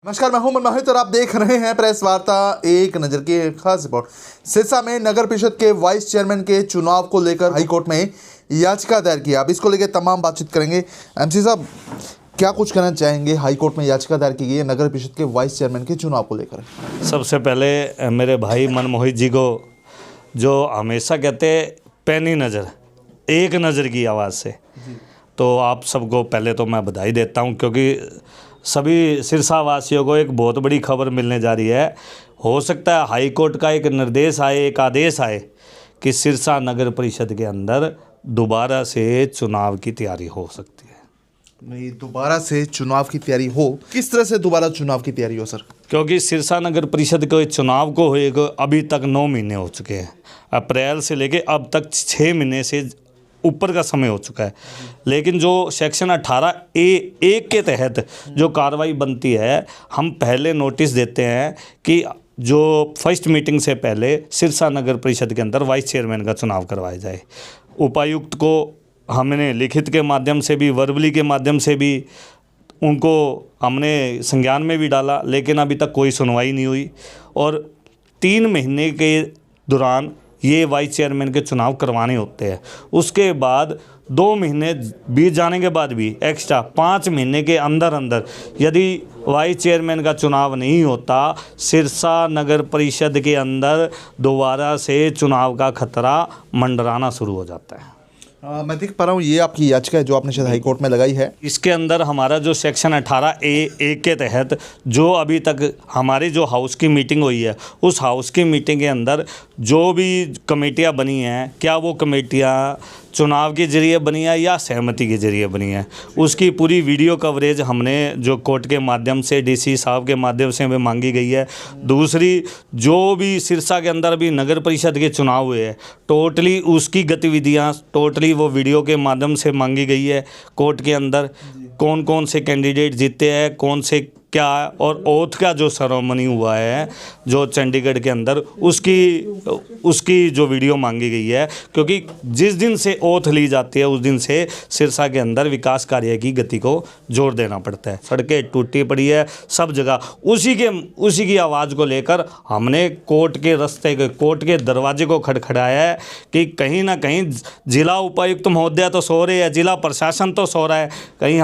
नमस्कार, मैं हूं मनमोहन मोहित और आप देख रहे हैं प्रेस वार्ता एक नज़र की खास रिपोर्ट। सिरसा में नगर परिषद के वाइस चेयरमैन के चुनाव को लेकर हाईकोर्ट में याचिका दायर की। अब इसको लेकर तमाम बातचीत करेंगे। एमसी साहब, क्या कुछ कहना चाहेंगे? हाईकोर्ट में याचिका दायर की गई है नगर परिषद के वाइस चेयरमैन के चुनाव को लेकर। सबसे पहले मेरे भाई मनमोहित जी को, जो हमेशा कहते पैनी नज़र एक नज़र की आवाज़ से, तो आप सबको पहले तो मैं बधाई देता हूं, क्योंकि सभी सिरसा वासियों को एक बहुत बड़ी खबर मिलने जा रही है। हो सकता है हाईकोर्ट का एक निर्देश आए, एक आदेश आए कि सिरसा नगर परिषद के अंदर दोबारा से चुनाव की तैयारी हो सकती है। नहीं, दोबारा से चुनाव की तैयारी हो? किस तरह से दोबारा चुनाव की तैयारी हो सर? क्योंकि सिरसा नगर परिषद के चुनाव को हुए अभी तक 9 महीने हो चुके हैं। अप्रैल से लेके अब तक 6 महीने से ऊपर का समय हो चुका है। लेकिन जो सेक्शन 18A(1) के तहत जो कार्रवाई बनती है, हम पहले नोटिस देते हैं कि जो फर्स्ट मीटिंग से पहले सिरसा नगर परिषद के अंदर वाइस चेयरमैन का चुनाव करवाया जाए। उपायुक्त को हमने लिखित के माध्यम से भी, वर्बली के माध्यम से भी उनको हमने संज्ञान में भी डाला, लेकिन अभी तक कोई सुनवाई नहीं हुई। और 3 महीने के दौरान ये वाइस चेयरमैन के चुनाव करवाने होते हैं। उसके बाद 2 महीने बीत जाने के बाद भी एक्स्ट्रा 5 महीने के अंदर अंदर यदि वाइस चेयरमैन का चुनाव नहीं होता, सिरसा नगर परिषद के अंदर दोबारा से चुनाव का खतरा मंडराना शुरू हो जाता है। मैं देख पा रहा हूँ ये आपकी याचिका है जो आपने शायद हाईकोर्ट में लगाई है। इसके अंदर हमारा जो सेक्शन 18A(1) के तहत जो अभी तक हमारी जो हाउस की मीटिंग हुई है, उस हाउस की मीटिंग के अंदर जो भी कमेटियां बनी हैं, क्या वो कमेटियां चुनाव के ज़रिए बनी है या सहमति के ज़रिए बनी है, उसकी पूरी वीडियो कवरेज हमने जो कोर्ट के माध्यम से, डीसी साहब के माध्यम से हमें मांगी गई है। दूसरी, जो भी सिरसा के अंदर भी नगर परिषद के चुनाव हुए हैं, टोटली उसकी गतिविधियां टोटली वो वीडियो के माध्यम से मांगी गई है। कोर्ट के अंदर कौन कौन से कैंडिडेट जीते हैं, कौन से क्या, और ओथ का जो सेरेमनी हुआ है जो चंडीगढ़ के अंदर, उसकी जो वीडियो मांगी गई है। क्योंकि जिस दिन से ओथ ली जाती है उस दिन से सिरसा के अंदर विकास कार्य की गति को जोर देना पड़ता है। सड़कें टूटी पड़ी है सब जगह। उसी की आवाज़ को लेकर हमने कोर्ट के रास्ते के, कोर्ट के दरवाजे को खटखटाया है कि कहीं ना कहीं जिला उपायुक्त महोदया तो सो रहे हैं, जिला प्रशासन तो सो रहा है, कहीं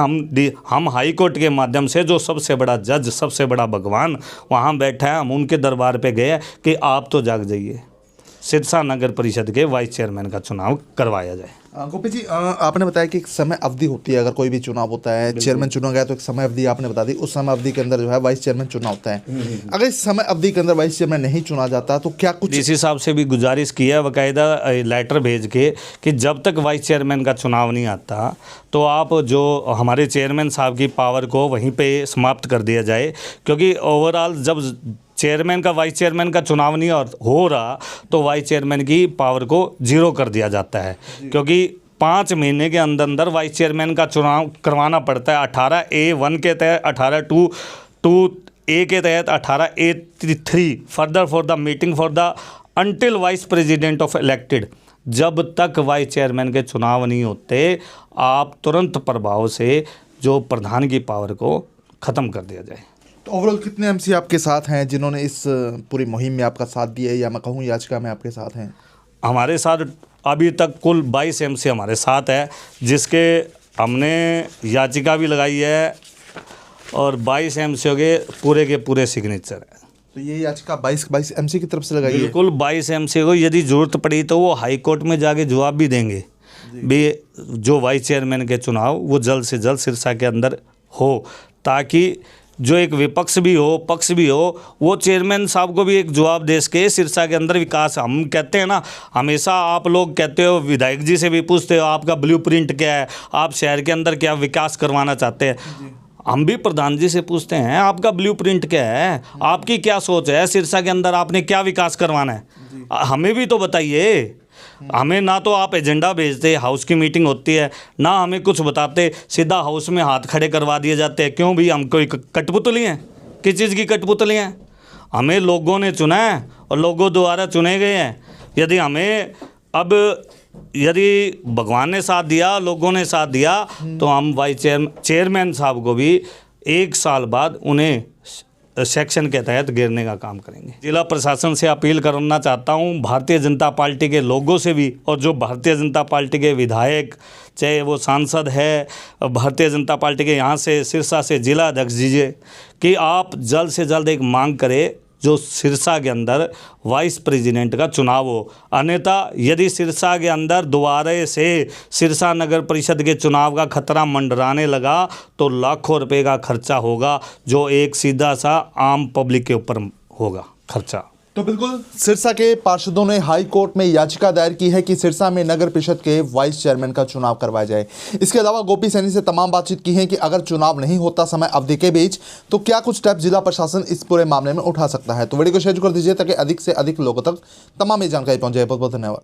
हम हाई कोर्ट के माध्यम से, जो सबसे बड़ा जज, सबसे बड़ा भगवान वहाँ बैठा है, हम उनके दरबार पे गए कि आप तो जाग जाइए, सिरसा नगर परिषद के वाइस चेयरमैन का चुनाव करवाया जाए। गोपी जी, आपने बताया कि एक समय अवधि होती है, अगर कोई भी चुनाव होता है, चेयरमैन चुना गया तो एक समय अवधि आपने बता दी, उस समय अवधि के अंदर जो है वाइस चेयरमैन चुना होता है। अगर इस समय अवधि के अंदर वाइस चेयरमैन नहीं चुना जाता तो क्या कुछ? डीसी साहब से भी गुजारिश की है बाकायदा लेटर भेज के कि जब तक वाइस चेयरमैन का चुनाव नहीं आता तो आप जो हमारे चेयरमैन साहब की पावर को वहीं पे समाप्त कर दिया जाए। क्योंकि ओवरऑल जब चेयरमैन का, वाइस चेयरमैन का चुनाव नहीं हो रहा तो वाइस चेयरमैन की पावर को 0 कर दिया जाता है। क्योंकि 5 महीने के अंदर अंदर वाइस चेयरमैन का चुनाव करवाना पड़ता है। 18A(1) के तहत, 18(2)(A) के तहत, 18A(3) further for the meeting for the until vice president of elected. जब तक वाइस चेयरमैन के चुनाव नहीं होते, आप तुरंत प्रभाव से जो प्रधान की पावर को ख़त्म कर दिया जाए। तो ओवरऑल कितने एमसी आपके साथ हैं जिन्होंने इस पूरी मुहिम में आपका साथ दिया है, या मैं कहूँ याचिका में आपके साथ हैं? हमारे साथ अभी तक कुल 22 एमसी हमारे साथ है, जिसके हमने याचिका भी लगाई है और 22 एमसी के पूरे सिग्नेचर है। तो ये याचिका 22 एमसी की तरफ से लगाई है? बिल्कुल 22 एमसी को यदि ज़रूरत पड़ी तो वो हाई कोर्ट में जाके जवाब भी देंगे भी, जो वाइस चेयरमैन के चुनाव वो जल्द से जल्द सिरसा के अंदर हो, ताकि जो एक विपक्ष भी हो, पक्ष भी हो, वो चेयरमैन साहब को भी एक जवाब दे सके। सिरसा के अंदर विकास, हम कहते हैं ना, हमेशा आप लोग कहते हो, विधायक जी से भी पूछते हो, आपका ब्लूप्रिंट क्या है, आप शहर के अंदर क्या विकास करवाना चाहते हैं। हम भी प्रधान जी से पूछते हैं, आपका ब्लूप्रिंट क्या है, आपकी क्या सोच है, सिरसा के अंदर आपने क्या विकास करवाना है, हमें भी तो बताइए। हमें ना तो आप एजेंडा भेजते, हाउस की मीटिंग होती है, ना हमें कुछ बताते, सीधा हाउस में हाथ खड़े करवा दिए जाते हैं। क्यों भी? हम कोई कठपुतली हैं? किस चीज़ की कठपुतली हैं? हमें लोगों ने चुना है और लोगों द्वारा चुने गए हैं। यदि भगवान ने साथ दिया, लोगों ने साथ दिया, तो हम वाइस चेयरमैन साहब को भी 1 साल बाद उन्हें सेक्शन के तहत घेरने का काम करेंगे। जिला प्रशासन से अपील करना चाहता हूं, भारतीय जनता पार्टी के लोगों से भी, और जो भारतीय जनता पार्टी के विधायक, चाहे वो सांसद है भारतीय जनता पार्टी के यहाँ से सिरसा से जिला अध्यक्ष दीजिए, कि आप जल्द से जल्द एक मांग करें जो सिरसा के अंदर वाइस प्रेसिडेंट का चुनाव हो। अन्यथा यदि सिरसा के अंदर दोबारा से सिरसा नगर परिषद के चुनाव का खतरा मंडराने लगा तो लाखों रुपए का खर्चा होगा, जो एक सीधा सा आम पब्लिक के ऊपर होगा खर्चा। तो बिल्कुल सिरसा के पार्षदों ने हाई कोर्ट में याचिका दायर की है कि सिरसा में नगर परिषद के वाइस चेयरमैन का चुनाव करवाया जाए। इसके अलावा गोपी सैनी से तमाम बातचीत की है कि अगर चुनाव नहीं होता समय अवधि के बीच तो क्या कुछ स्टेप जिला प्रशासन इस पूरे मामले में उठा सकता है। तो वीडियो को शेयर कर दीजिए ताकि अधिक से अधिक लोगों तक तमाम ये जानकारी पहुंच जाए। बहुत बहुत धन्यवाद।